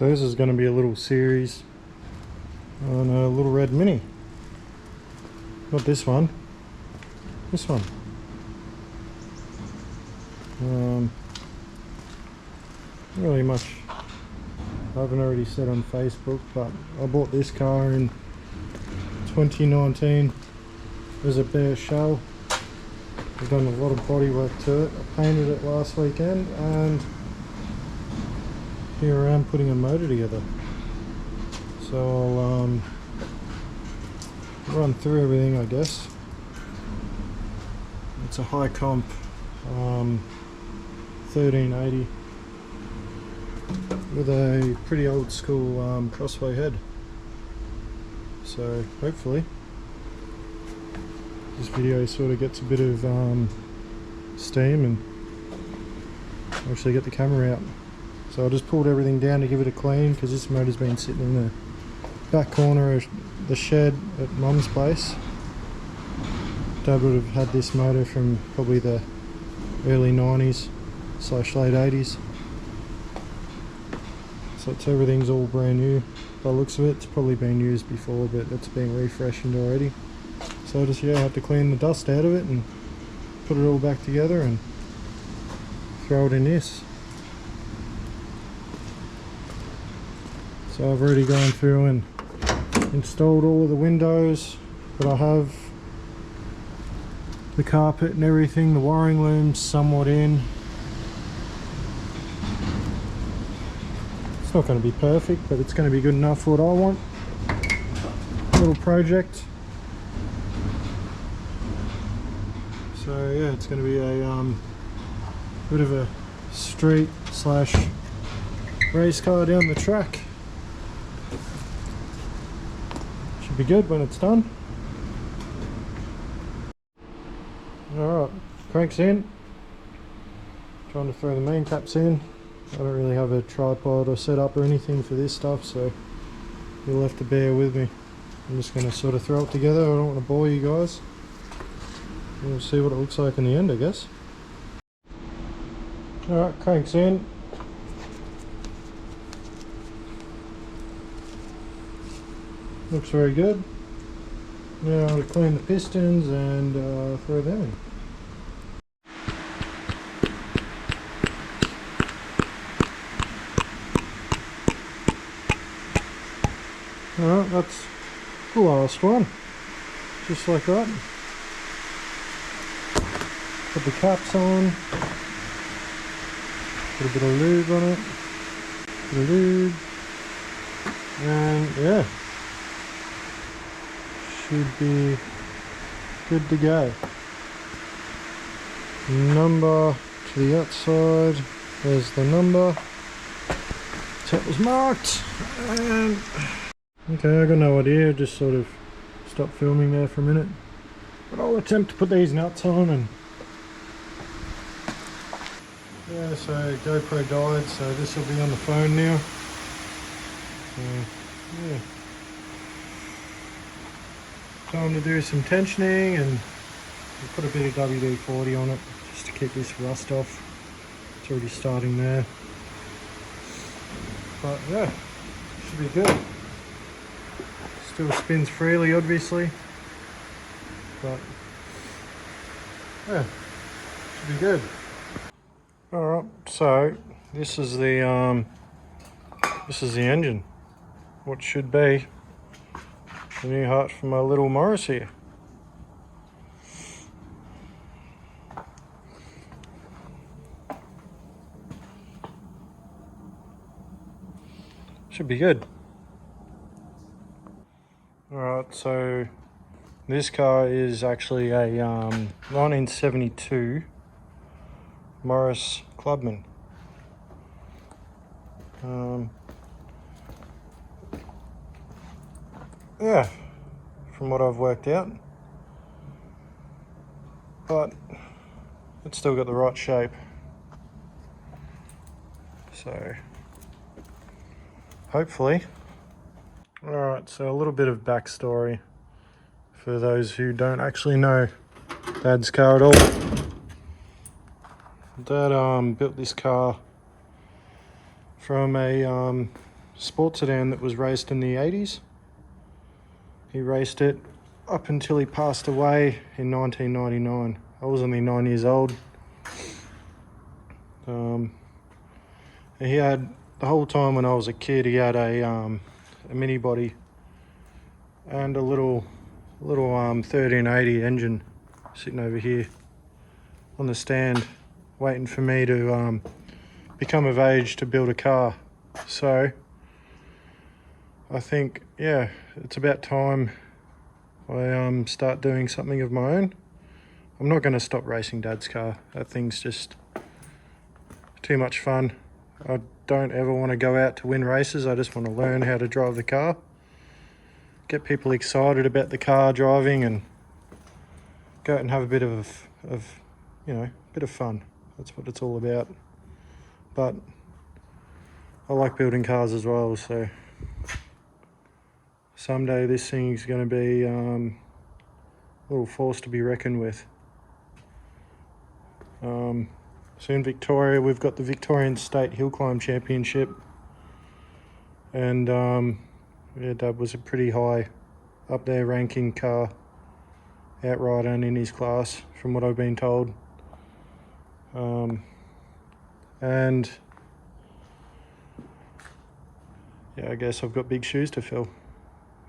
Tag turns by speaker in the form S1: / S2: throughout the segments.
S1: So this is going to be a little series on a little red Mini. Not this one. This one. Not really much I haven't already said on Facebook, but I bought this car in 2019 as a bare shell. I've done a lot of body work to it. I painted it last weekend and here I am putting a motor together. So I'll run through everything, I guess. It's a high comp 1380 with a pretty old school crossway head. So hopefully this video sort of gets a bit of steam and actually get the camera out. So I just pulled everything down to give it a clean because this motor's been sitting in the back corner of the shed at Mum's place. Dad would have had this motor from probably the early 90s / late 80s. So it's, everything's all brand new by the looks of it. It's probably been used before, but it's been refreshened already. So I just had to clean the dust out of it and put it all back together and throw it in this. So I've already gone through and installed all of the windows that I have, the carpet and everything. The wiring loom's somewhat in. It's not going to be perfect, but it's going to be good enough for what I want. Little project. So yeah, it's going to be a bit of a street / race car down the track. Should be good when it's done. Alright, cranks in. Trying to throw the main caps in. I don't really have a tripod or setup or anything for this stuff, so you'll have to bear with me. I'm just going to sort of throw it together. I don't want to bore you guys. We'll see what it looks like in the end, I guess. Alright, cranks in. Looks very good. Now to clean the pistons and throw them in. Alright, that's the last one. Just like that. Put the caps on. Put a bit of lube on it. Bit of lube. And yeah. Should be good to go. Number to the outside. There's the number. That was marked. And okay, I got no idea. Just sort of stopped filming there for a minute. But I'll attempt to put these nuts on and yeah. So GoPro died, so this will be on the phone now. So yeah. Time to do some tensioning and we'll put a bit of WD-40 on it just to keep this rust off. It's already starting there. But yeah, should be good. Still spins freely, obviously. But yeah, should be good. Alright, so this is the engine. What should be the new heart for my little Morris here. Should be good. Alright, so this car is actually a 1972 Morris Clubman. Yeah, from what I've worked out, but it's still got the right shape. So hopefully. Alright, so a little bit of backstory for those who don't actually know Dad's car at all. Dad built this car from a sports sedan that was raced in the 80s. He raced it up until he passed away in 1999. I was only 9 years old. He had, the whole time when I was a kid, he had a mini body and a little 1380 engine sitting over here on the stand, waiting for me to become of age to build a car. So I think, yeah, it's about time I start doing something of my own. I'm not going to stop racing Dad's car. That thing's just too much fun. I don't ever want to go out to win races. I just want to learn how to drive the car, get people excited about the car driving, and go out and have a bit of you know, bit of fun. That's what it's all about. But I like building cars as well, so someday this thing's going to be a little force to be reckoned with. So in Victoria, we've got the Victorian State Hill Climb Championship, and yeah, Dad was a pretty high up there ranking car, outright and in his class, from what I've been told. And yeah, I guess I've got big shoes to fill.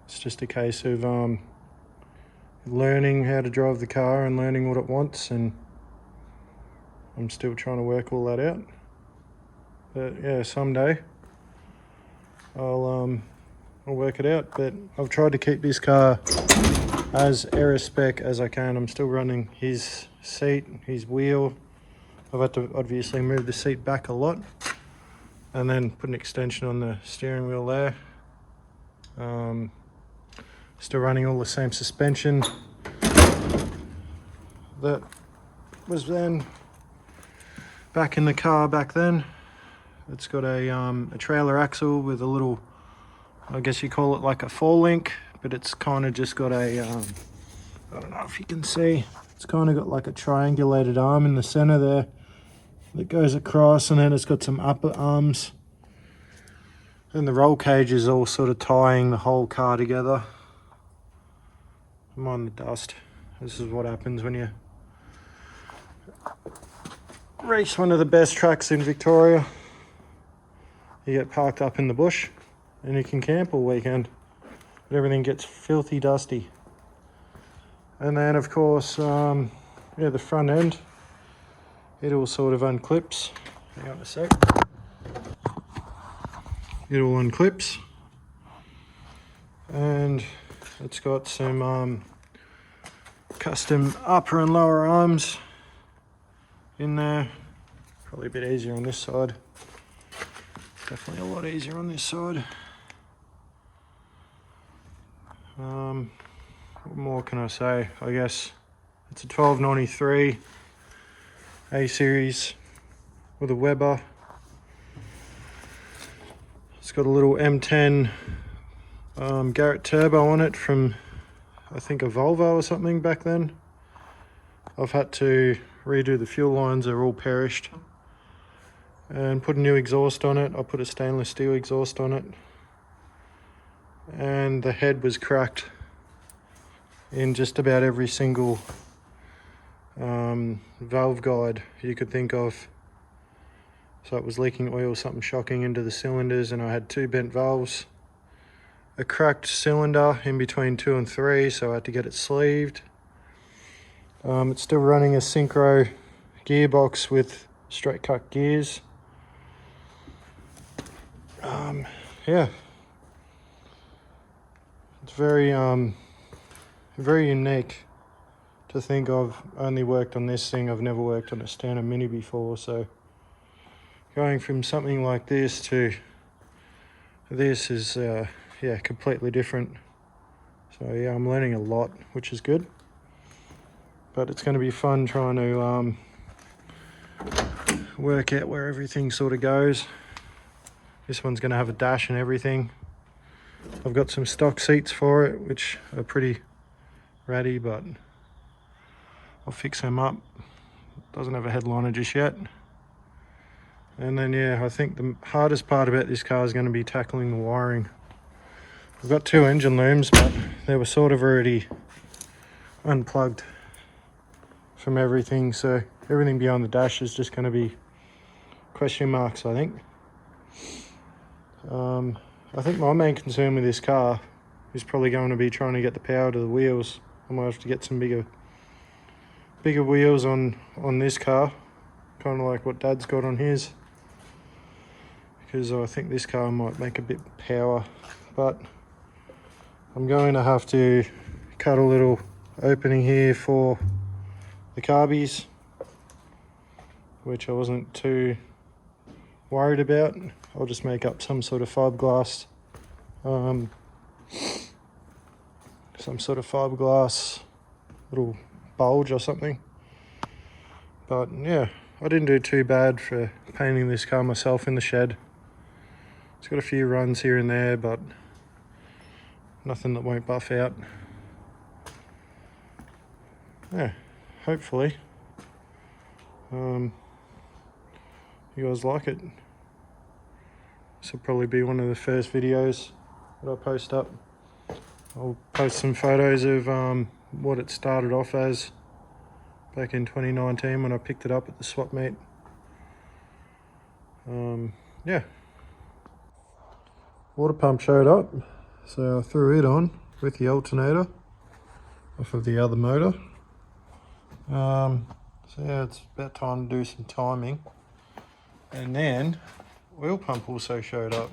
S1: It's just a case of learning how to drive the car and learning what it wants, and I'm still trying to work all that out. But yeah, someday I'll work it out. But I've tried to keep this car as aerospec as I can. I'm still running his seat, his wheel. I've had to obviously move the seat back a lot, and then put an extension on the steering wheel there. Still running all the same suspension that was then back in the car back then. It's got a trailer axle with a little, I guess you call it like a 4-link, but it's kind of just got a, I don't know if you can see, it's kind of got like a triangulated arm in the center there that goes across, and then it's got some upper arms, and the roll cage is all sort of tying the whole car together. I'm on the dust. This is what happens when you race one of the best tracks in Victoria. You get parked up in the bush and you can camp all weekend, but everything gets filthy dusty. And then of course, yeah, the front end, it all sort of unclips. Hang on a sec. It all unclips, and it's got some custom upper and lower arms in there. Probably a bit easier on this side. Definitely a lot easier on this side. What more can I say? I guess it's a 1293 A series with a Weber. It's got a little M10 Garrett turbo on it from, I think, a Volvo or something back then. I've had to redo the fuel lines, they're all perished, and put a new exhaust on it. I put a stainless steel exhaust on it, and the head was cracked in just about every single valve guide you could think of. So it was leaking oil, something shocking into the cylinders, and I had 2 bent valves, a cracked cylinder in between 2 and 3, so I had to get it sleeved. It's still running a synchro gearbox with straight cut gears. Yeah, it's very unique to think I've only worked on this thing. I've never worked on a standard Mini before, so going from something like this to this is yeah, completely different. So yeah, I'm learning a lot, which is good, but it's going to be fun trying to work out where everything sort of goes. This one's going to have a dash and everything. I've got some stock seats for it, which are pretty ratty, but I'll fix them up. Doesn't have a headliner just yet. And then yeah, I think the hardest part about this car is going to be tackling the wiring. I've got 2 engine looms, but they were sort of already unplugged from everything, so everything beyond the dash is just going to be question marks, I think. I think my main concern with this car is probably going to be trying to get the power to the wheels. I might have to get some bigger wheels on this car, kind of like what Dad's got on his, because I think this car might make a bit power. But I'm going to have to cut a little opening here for the carbies, which I wasn't too worried about. I'll just make up some sort of fiberglass, little bulge or something. But yeah, I didn't do too bad for painting this car myself in the shed. It's got a few runs here and there, but nothing that won't buff out. Yeah, hopefully you guys like it. This will probably be one of the first videos that I post up. I'll post some photos of what it started off as back in 2019 when I picked it up at the swap meet. Yeah. Water pump showed up, so I threw it on with the alternator off of the other motor. So yeah, it's about time to do some timing. And then oil pump also showed up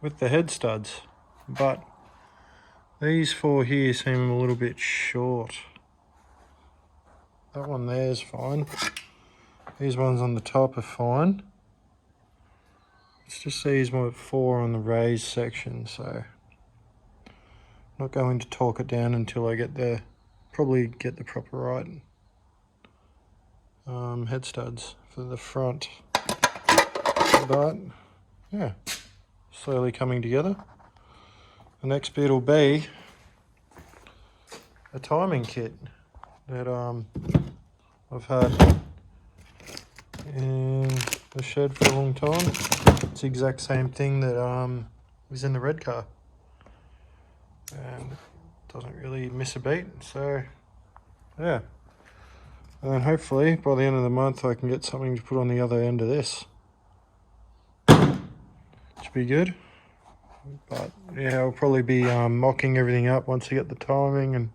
S1: with the head studs, but these 4 here seem a little bit short. That one there is fine. These ones on the top are fine. It's just these 4 on the raised section, so I'm not going to torque it down until I probably get the proper right head studs for the front. But yeah, slowly coming together. The next bit will be a timing kit that I've had in the shed for a long time. It's the exact same thing that was in the red car, and doesn't really miss a beat. So yeah, and then hopefully by the end of the month I can get something to put on the other end of this. Should be good. But yeah, I'll probably be mocking everything up once I get the timing and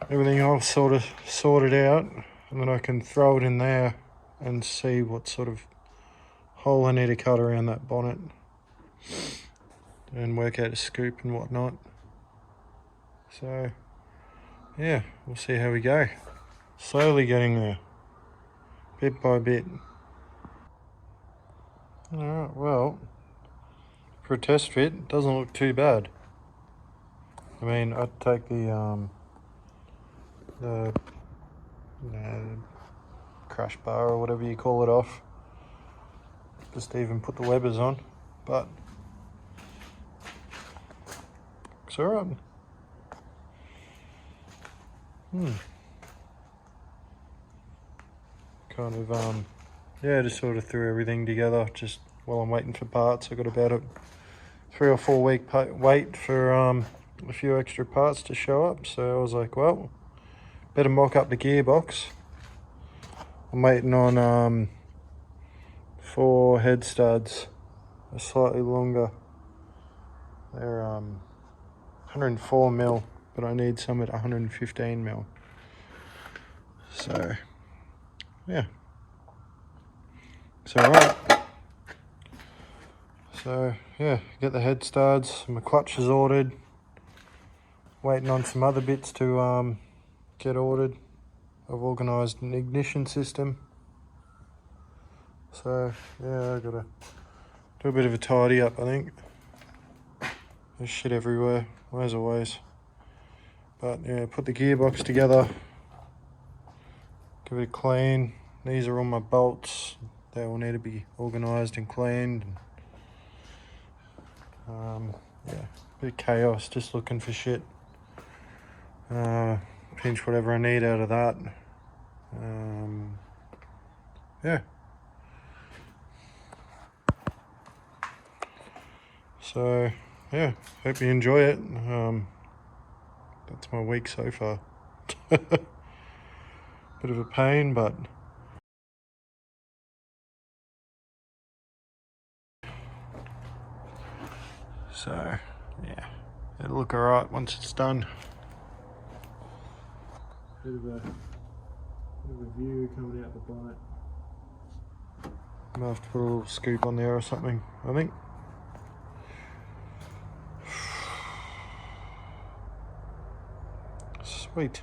S1: everything else sort of sorted out, and then I can throw it in there and see what sort of hole I need to cut around that bonnet and work out a scoop and whatnot. So yeah, we'll see how we go. Slowly getting there, bit by bit. Alright, well, for a test fit, it doesn't look too bad. I mean, I'd take the crash bar or whatever you call it off, just to even put the Webbers on, but it's alright. Kind of yeah, just sort of threw everything together just while I'm waiting for parts. I got about a 3 or 4 week wait for a few extra parts to show up, so I was like, well, better mock up the gearbox. I'm waiting on 4 head studs, are slightly longer. They're 104 mil, but I need some at 115 mil. So yeah, it's alright. So yeah, get the head studs. My clutch is ordered. Waiting on some other bits to get ordered. I've organised an ignition system. So yeah, I've got to do a bit of a tidy up, I think. There's shit everywhere, as always. But yeah, put the gearbox together. Give it a clean. These are all my bolts. They all need to be organised and cleaned. Yeah, bit of chaos, just looking for shit. Pinch whatever I need out of that. Yeah, So yeah, hope you enjoy it. That's my week so far. Bit of a pain, but so yeah, it'll look alright once it's done. Bit of a view coming out the bonnet. I might have to put a little scoop on there or something, I think. Sweet.